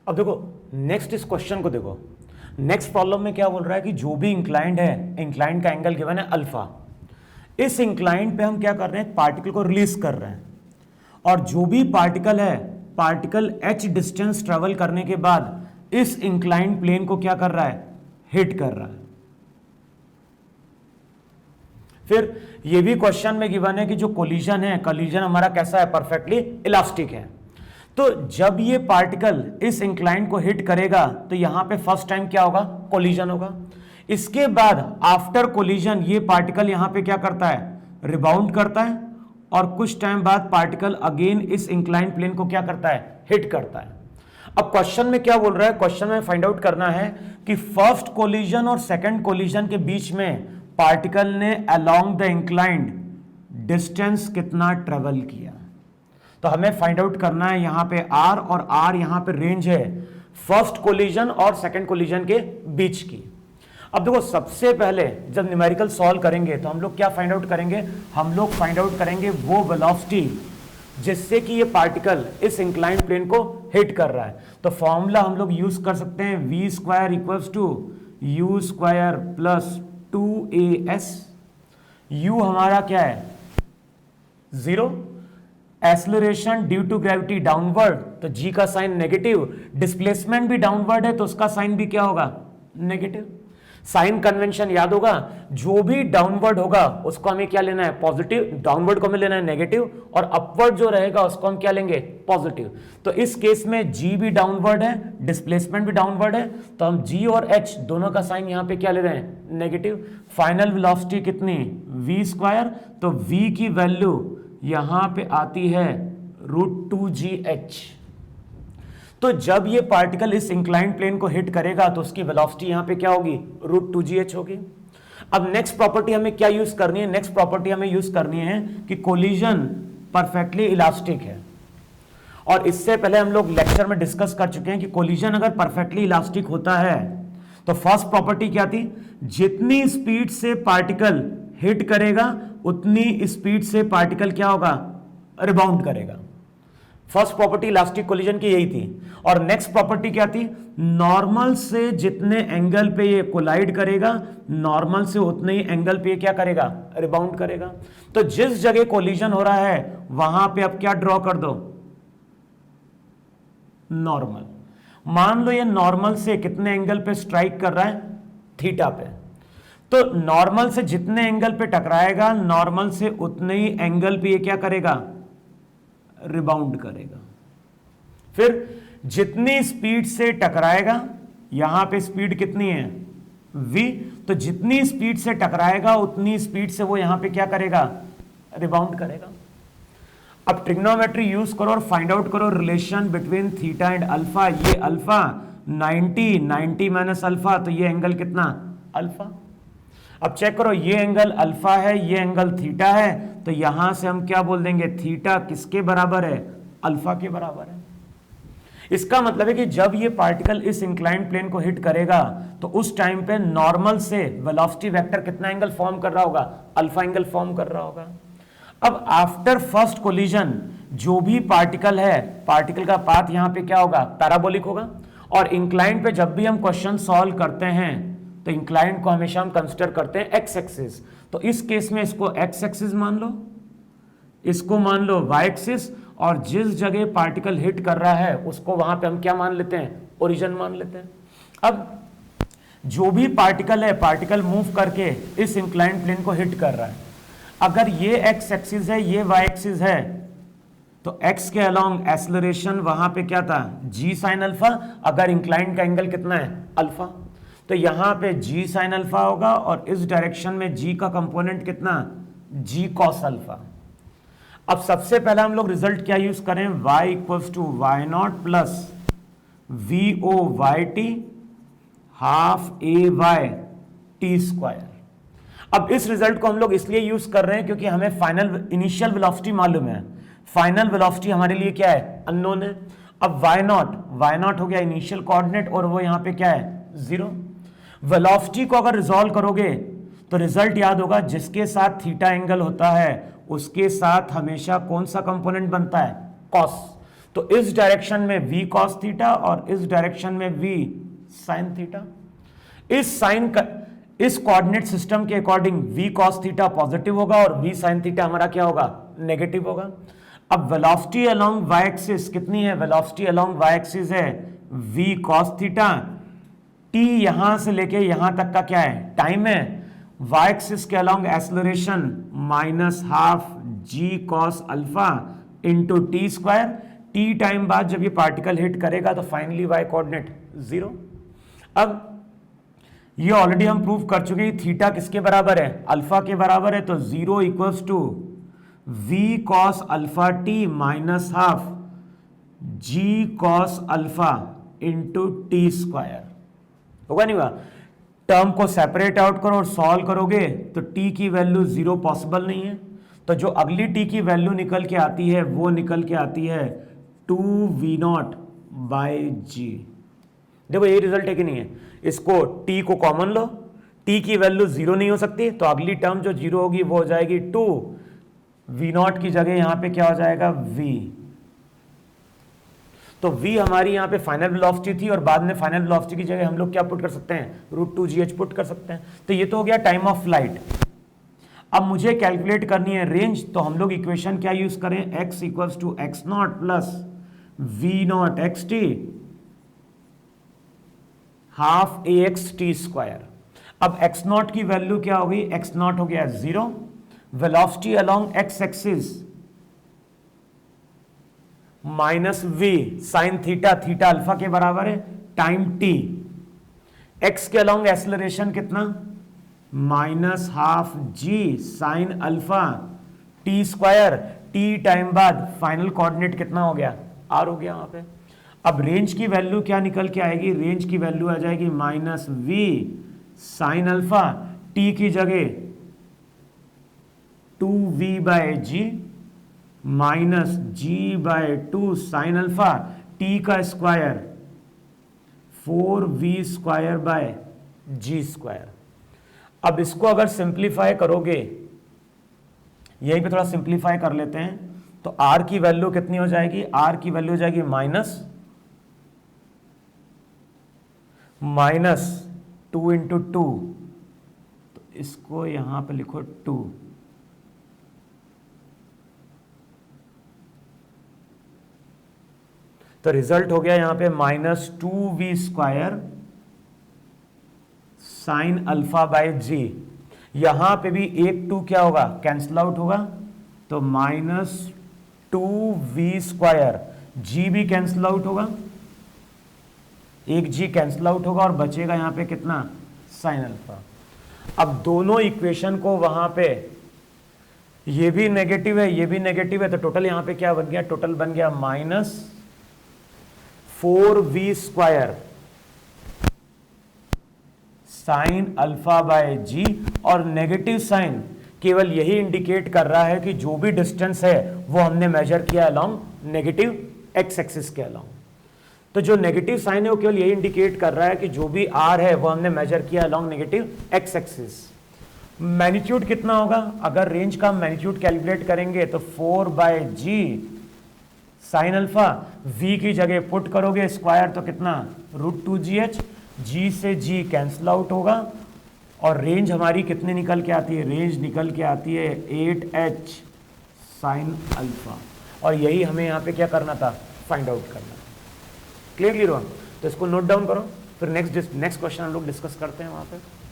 अब देखो नेक्स्ट इस क्वेश्चन को देखो, नेक्स्ट प्रॉब्लम में क्या बोल रहा है कि जो भी इंक्लाइंड है, इंक्लाइंड का एंगल गिवन है अल्फा, इस इंक्लाइंड पे हम क्या कर रहे हैं, पार्टिकल को रिलीज कर रहे हैं, और जो भी पार्टिकल है, पार्टिकल h डिस्टेंस ट्रेवल करने के बाद इस इंक्लाइंड प्लेन को क्या कर रहा है, हिट कर रहा है। फिर ये भी क्वेश्चन में गिवन है कि जो कोलिजन है, कोलिजन हमारा कैसा है, परफेक्टली इलास्टिक है। तो जब ये पार्टिकल इस इंक्लाइंड को हिट करेगा तो यहां पे फर्स्ट टाइम क्या होगा, कोलिजन होगा। इसके बाद आफ्टर कोलिजन ये पार्टिकल यहां पे क्या करता है, रिबाउंड करता है, और कुछ टाइम बाद पार्टिकल अगेन इस इंक्लाइंड प्लेन को क्या करता है, हिट करता है। अब क्वेश्चन में क्या बोल रहा है, क्वेश्चन में फाइंड आउट करना है कि फर्स्ट कोलिजन और सेकंड कोलिजन के बीच में पार्टिकल ने अलोंग द इंक्लाइंड डिस्टेंस कितना ट्रेवल किया। तो हमें फाइंड आउट करना है यहां पे r, और r यहां पे रेंज है फर्स्ट कोलिजन और सेकंड कोलिजन के बीच की। अब देखो सबसे पहले जब न्यूमेरिकल सॉल्व करेंगे तो हम लोग क्या फाइंड आउट करेंगे, हम लोग फाइंड आउट करेंगे वो वेलोसिटी जिससे कि ये पार्टिकल इस इंक्लाइंड प्लेन को हिट कर रहा है। तो फॉर्मूला हम लोग यूज कर सकते हैं v square equals to u square plus 2as। u हमारा क्या है, 0, acceleration due to gravity downward, तो g का साइन नेगेटिव, डिस्प्लेसमेंट भी डाउनवर्ड है तो उसका साइन भी क्या होगा, नेगेटिव। साइन कन्वेंशन याद होगा, जो भी डाउनवर्ड होगा उसको हमें क्या लेना है, पॉजिटिव, डाउनवर्ड को हमें लेना है नेगेटिव, और अपवर्ड जो रहेगा उसको हम क्या लेंगे, पॉजिटिव। तो इस केस में g भी डाउनवर्ड है, डिस्प्लेसमेंट भी डाउनवर्ड है, तो हम g और h दोनों का साइन यहां पे क्या ले रहे हैं, नेगेटिव। फाइनल वेलोसिटी कितनी, v स्क्वायर, तो v की वैल्यू यहां पे आती है √2gh। तो जब ये पार्टिकल इस इंक्लाइंड प्लेन को हिट करेगा तो उसकी वेलोसिटी यहां पे क्या होगी, √2gh होगी। अब नेक्स्ट प्रॉपर्टी हमें क्या यूज करनी है, नेक्स्ट प्रॉपर्टी हमें यूज करनी है कि कोलिजन परफेक्टली इलास्टिक है। और इससे पहले हम लोग लेक्चर में डिस्कस कर चुके हैं कि कोलिजन अगर परफेक्टली इलास्टिक होता है तो फर्स्ट प्रॉपर्टी क्या थी, जितनी स्पीड से पार्टिकल हिट करेगा उतनी स्पीड से पार्टिकल क्या होगा, रिबाउंड करेगा। फर्स्ट प्रॉपर्टी इलास्टिक कोलिजन की यही थी। और नेक्स्ट प्रॉपर्टी क्या थी, नॉर्मल से जितने एंगल पे ये कोलाइड करेगा, नॉर्मल से उतने ही एंगल पे ये क्या करेगा, रिबाउंड करेगा। तो जिस जगह कोलिजन हो रहा है वहां पे अब क्या ड्रॉ कर दो, नॉर्मल। मान लो ये नॉर्मल से कितने एंगल पे स्ट्राइक कर रहा है, थीटा पे। तो नॉर्मल से जितने एंगल पे टकराएगा, नॉर्मल से उतने ही एंगल पे ये क्या करेगा, रिबाउंड करेगा। फिर जितनी स्पीड से टकराएगा, यहां पे स्पीड कितनी है, v, तो जितनी स्पीड से टकराएगा उतनी स्पीड से वो यहां पे क्या करेगा, रिबाउंड करेगा। अब ट्रिग्नोमेट्री यूज करो और फाइंड आउट करो relation between theta and alpha. ये अल्फा 90 माइनस अल्फा, तो ये एंगल कितना, अल्फा। अब चेक करो, ये एंगल अल्फा है, ये एंगल थीटा है, तो यहां से हम क्या बोल देंगे, थीटा किसके बराबर है, अल्फा के बराबर है। इसका मतलब है कि जब ये पार्टिकल इस इंक्लाइंड प्लेन को हिट करेगा तो उस टाइम पे नॉर्मल से वेलोसिटी वेक्टर कितना एंगल फॉर्म कर रहा होगा, अल्फा एंगल फॉर्म कर रहा होगा। अब आफ्टर फर्स्ट कोलिजन जो भी पार्टिकल है, पार्टिकल का पाथ यहां पे क्या होगा, पैराबोलिक होगा। और इंक्लाइंड पे जब भी हम क्वेश्चन सॉल्व करते हैं तो इंक्लाइंड को हमेशा हम कंसिडर करते हैं एक्स एक्सिस। तो इस केस में इसको एक्स एक्सिस मान लो, इसको मान लो वाई एक्सिस, और जिस जगह पार्टिकल हिट कर रहा है उसको वहां पे हम क्या मान लेते हैं, ओरिजिन मान लेते हैं। अब जो भी पार्टिकल है, पार्टिकल मूव करके इस इंक्लाइंड प्लेन को हिट कर रहा है, अगर ये एक्स एक्सिस है, ये वाई एक्सिस है, तो एक्स के अलोंग एक्सेलरेशन वहां पे क्या था, जी साइन अल्फा। अगर इंक्लाइंड का एंगल कितना है, अल्फा, तो यहां पे जी साइन अल्फा होगा, और इस डायरेक्शन में जी का कंपोनेंट कितना, जी कॉस अल्फा। अब सबसे पहले हम लोग रिजल्ट क्या यूज करें, y equals to y not plus v o y t half a y t square. अब इस रिजल्ट को हम लोग इसलिए यूज कर रहे हैं क्योंकि हमें फाइनल इनिशियल वेलोसिटी मालूम है। फाइनल वेलोसिटी हमारे लिए क्या है, अननोन है। अब y नॉट हो गया इनिशियल कोऑर्डिनेट, और वो यहां पे क्या है, 0। वेलोसिटी को अगर रिजॉल्व करोगे तो रिजल्ट याद होगा, जिसके साथ थीटा एंगल होता है उसके साथ हमेशा कौन सा कंपोनेंट बनता है, कॉस। तो इस डायरेक्शन में v cos थीटा और इस डायरेक्शन में v sin थीटा। इस कोऑर्डिनेट सिस्टम के according v cos theta positive होगा और v sin थीटा हमारा क्या होगा, नेगेटिव होगा। अब वेलोसिटी अलोंग y एक्सिस कितनी है, वेलोसिटी अलोंग y एक्सिस है v cos थीटा, t यहां से लेके यहां तक का क्या है, टाइम है। y एक्सिस के along acceleration -12 g cos alpha into t square. T time बाद जब ये पार्टिकल हिट करेगा तो फाइनली y कोऑर्डिनेट 0। अब ये ऑलरेडी हम प्रूव कर चुके हैं, थीटा किसके बराबर है, अल्फा के बराबर है, तो 0 equals to v cos alpha t minus half g cos alpha into t square. होगा नहीं हुआ, टर्म को सेपरेट आउट करो और सॉल्व करोगे तो t की वैल्यू 0 पॉसिबल नहीं है, तो जो अगली t की वैल्यू निकल के आती है वो निकल के आती है 2v0 बाय g। देखो ये रिजल्ट है कि नहीं है, इसको t को कॉमन लो, t की वैल्यू 0 नहीं हो सकती, तो अगली टर्म जो 0 होगी वो हो जाएगी 2, v0 की जगह यहां पे क्या हो जाएगा v। तो v हमारी यहां पे फाइनल वेलोसिटी थी और बाद में फाइनल वेलोसिटी की जगह हम लोग क्या पुट कर सकते हैं, √2gh पुट कर सकते हैं। तो ये तो हो गया टाइम ऑफ फ्लाइट। अब मुझे कैलकुलेट करनी है रेंज, तो हम लोग इक्वेशन क्या यूज करें, x equals to x0 plus v0 xt half ax t square. अब x0 की वैल्यू क्या होगी, x0 हो गया 0, velocity along x axis minus v sine theta, theta alpha के बराबर है, टाइम t, x के अलोंग एक्सेलरेशन कितना, -12 g sine alpha T square, t time बाद फाइनल कोऑर्डिनेट कितना हो गया, r हो गया वहां पे। अब रेंज की वैल्यू क्या निकल के आएगी, रेंज की वैल्यू आ जाएगी -v साइन अल्फा, t की जगह 2v by g minus g/2 sine alpha, t का square 4v square by g square. अब इसको अगर सिंप्लीफाई करोगे, यहीं पे थोड़ा सिंप्लीफाई कर लेते हैं, तो r की वैल्यू कितनी हो जाएगी, r की वैल्यू हो जाएगी -2 इंटू 2, तो इसको यहां पे लिखो 2, तो रिजल्ट हो गया यहां पे -2v square sine alpha bye g। यहां पे भी एक 2 क्या होगा, कैंसिल आउट होगा, तो -2v स्क्वायर, g भी कैंसिल आउट होगा, एक g कैंसिल आउट होगा और बचेगा यहां पे कितना, साइन अल्फा। अब दोनों इक्वेशन को वहां पे, ये भी नेगेटिव है ये भी नेगेटिव है, तो टोटल यहां पे क्या बन गया, टोटल बन गया -4v square sine alpha by g, और नेगेटिव साइन केवल यही इंडिकेट कर रहा है कि जो भी डिस्टेंस है वो हमने मेजर किया अलोंग नेगेटिव एक्स एक्सिस के अलोंग। तो जो नेगेटिव साइन है वो केवल यही इंडिकेट कर रहा है कि जो भी आर है वो हमने मेजर किया along negative x axis. Magnitude कितना होगा, अगर रेंज का मैग्नीट्यूड कैलकुलेट करेंगे तो 4/g साइन अल्फा, v की जगह पुट करोगे स्क्वायर तो कितना, √2gh, g से g कैंसिल आउट होगा, और रेंज हमारी कितनी निकल के आती है, रेंज निकल के आती है 8h साइन अल्फा। और यही हमें यहाँ पे क्या करना था, फाइंड आउट करना। क्लियर हो, तो इसको नोट डाउन करो, फिर नेक्स्ट क्वेश्चन हम लोग डिस्कस करते हैं वहाँ पे।